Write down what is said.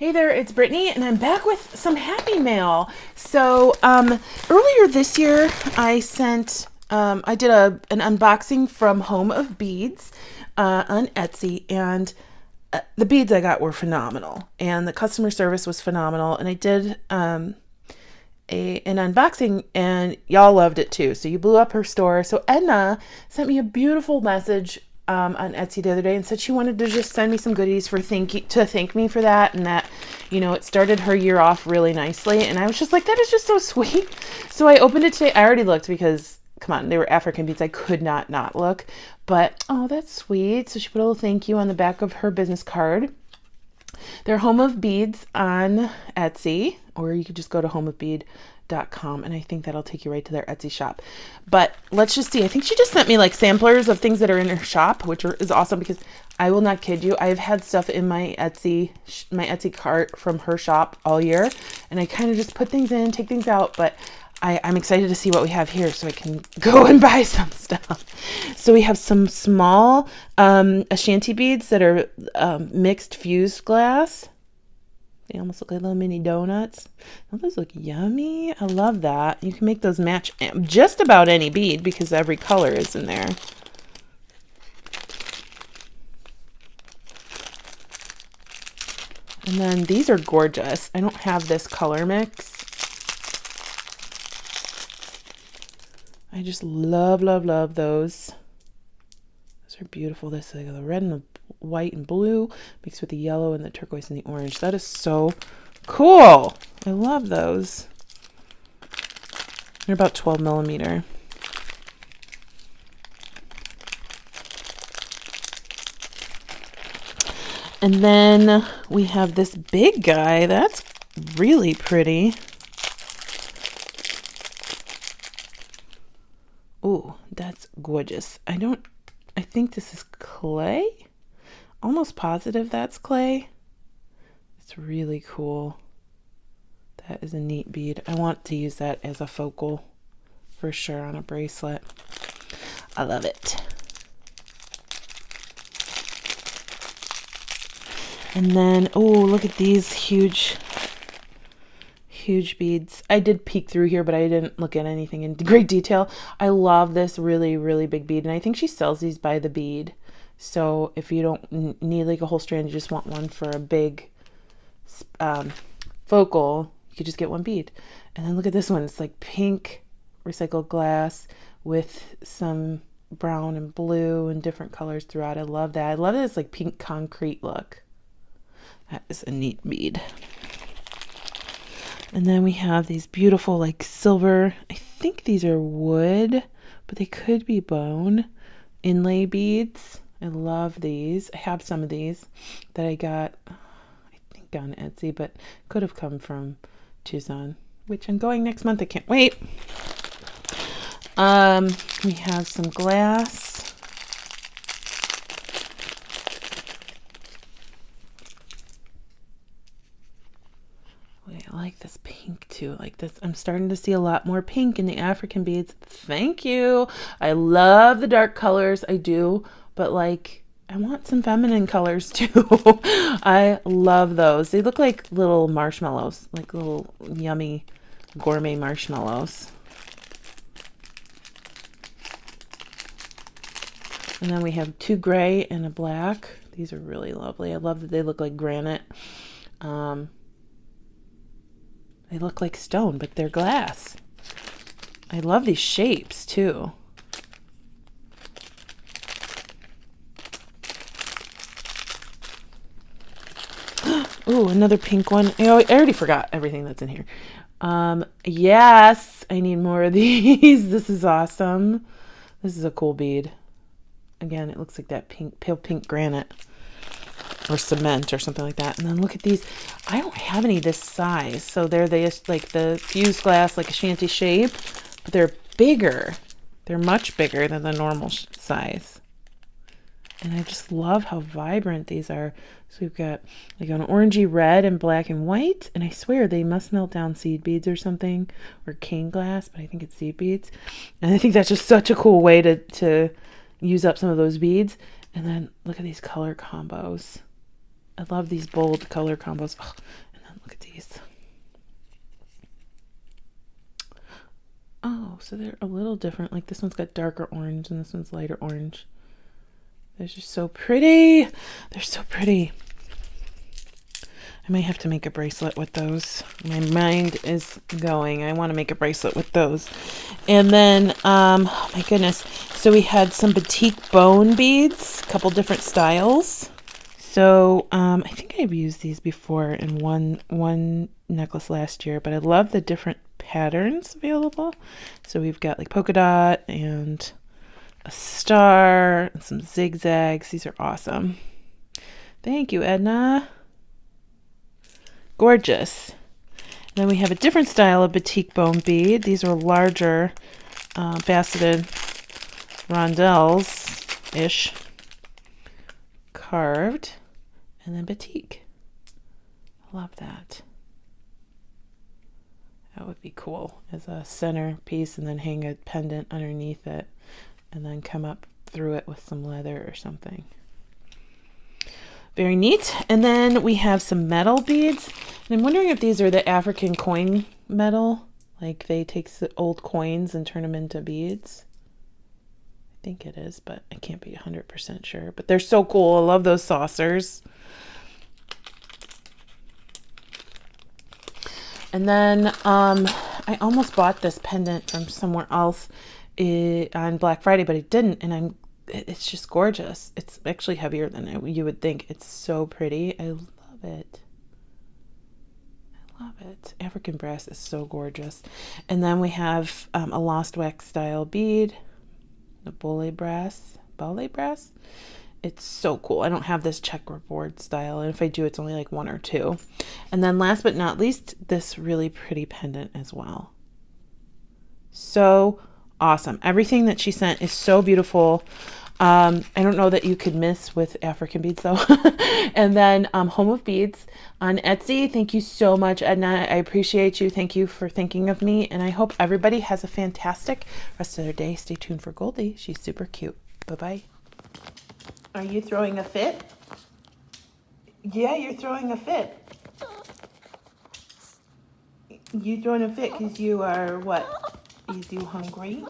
Hey there, it's Brittany, and I'm back with some happy mail. So, earlier this year, I did an unboxing from Homeofbeads on Etsy, and the beads I got were phenomenal, and the customer service was phenomenal. And I did an unboxing, and y'all loved it too. So you blew up her store. So Edna sent me a beautiful message on Etsy the other day and said she wanted to just send me some goodies to thank me for that, and that, it started her year off really nicely. And I was just like, that is just so sweet. So I opened it today. I already looked because, come on, they were African beads. I could not look. But, oh, that's sweet. So she put a little thank you on the back of her business card. They're Home of Beads on Etsy, or you could just go to homeofbead.com, and I think that'll take you right to their Etsy shop. But let's just see. I think she just sent me like samplers of things that are in her shop, which is awesome, because I will not kid you, I've had stuff in my Etsy cart from her shop all year, and I kind of just put things in, take things out, but I'm excited to see what we have here so I can go and buy some stuff. So we have some small Ashanti beads that are mixed fused glass. They almost look like little mini donuts. Oh, those look yummy. I love that. You can make those match just about any bead because every color is in there. And then these are gorgeous. I don't have this color mix. I just love those. Those are beautiful. This is like the red and the white and blue mixed with the yellow and the turquoise and the orange. That is so cool. I love those. They're about 12 millimeter. And then we have this big guy. That's really pretty. Ooh, that's gorgeous. I think this is clay. Almost positive that's clay. It's really cool. That is a neat bead. I want to use that as a focal for sure on a bracelet. I love it. And then, oh, look at these huge beads. I did peek through here, but I didn't look at anything in great detail. I love this really big bead, and I think she sells these by the bead. So if you don't need like a whole strand, you just want one for a big focal, you could just get one bead. And then look at this one. It's like pink recycled glass with some brown and blue and different colors throughout. I love that. I love that it's like pink concrete look. That is a neat bead. And then we have these beautiful like silver, I think these are wood, but they could be bone inlay beads. I love these. I have some of these that I got, I think on Etsy, but could have come from Tucson, which I'm going next month. I can't wait. We have some glass. I like this pink too. Like this, I'm starting to see a lot more pink in the African beads. Thank you. I love the dark colors. I do, but like I want some feminine colors too. I love those. They look like little marshmallows, like little yummy gourmet marshmallows. And then we have two gray and a black. These are really lovely. I love that they look like granite. They look like stone, but they're glass. I love these shapes too. Ooh, another pink one. I already forgot everything that's in here. Yes, I need more of these. This is awesome. This is a cool bead. Again, it looks like that pale pink granite or cement or something like that. And then look at these. I don't have any this size. So they're like the fused glass, like Ashanti shape, but they're bigger. They're much bigger than the normal size. And I just love how vibrant these are. So we've got like an orangey red and black and white. And I swear they must melt down seed beads or something, or cane glass, but I think it's seed beads. And I think that's just such a cool way to use up some of those beads. And then look at these color combos. I love these bold color combos. Oh, and then look at these. Oh, so they're a little different. Like this one's got darker orange and this one's lighter orange. They're just so pretty. They're so pretty. I might have to make a bracelet with those. My mind is going. I want to make a bracelet with those. And then, oh my goodness. So we had some batik bone beads, a couple different styles. So I think I've used these before in one necklace last year, but I love the different patterns available. So we've got like polka dot and a star and some zigzags. These are awesome. Thank you, Edna. Gorgeous. And then we have a different style of batik bone bead. These are larger faceted rondelles-ish, carved, and then batik. I love that. That would be cool as a center piece, and then hang a pendant underneath it, and then come up through it with some leather or something. Very neat. And then we have some metal beads. And I'm wondering if these are the African coin metal. Like they take the old coins and turn them into beads. I think it is, but I can't be 100% sure. But they're so cool. I love those saucers. And then I almost bought this pendant from somewhere else on Black Friday, but I didn't. And it's just gorgeous. It's actually heavier than you would think. It's so pretty. I love it. I love it. African brass is so gorgeous. And then we have a lost wax style bead, the ballet brass. It's so cool. I don't have this checkerboard style, and if I do, it's only like one or two. And then last but not least, this really pretty pendant as well. So awesome. Everything that she sent is so beautiful. I don't know that you could miss with African beads though. And then Home of Beads on Etsy. Thank you so much, Edna. I appreciate you. Thank you for thinking of me. And I hope everybody has a fantastic rest of their day. Stay tuned for Goldie. She's super cute. Bye-bye. Are you throwing a fit? Yeah, you're throwing a fit. You throwing a fit because you are what? Is you hungry?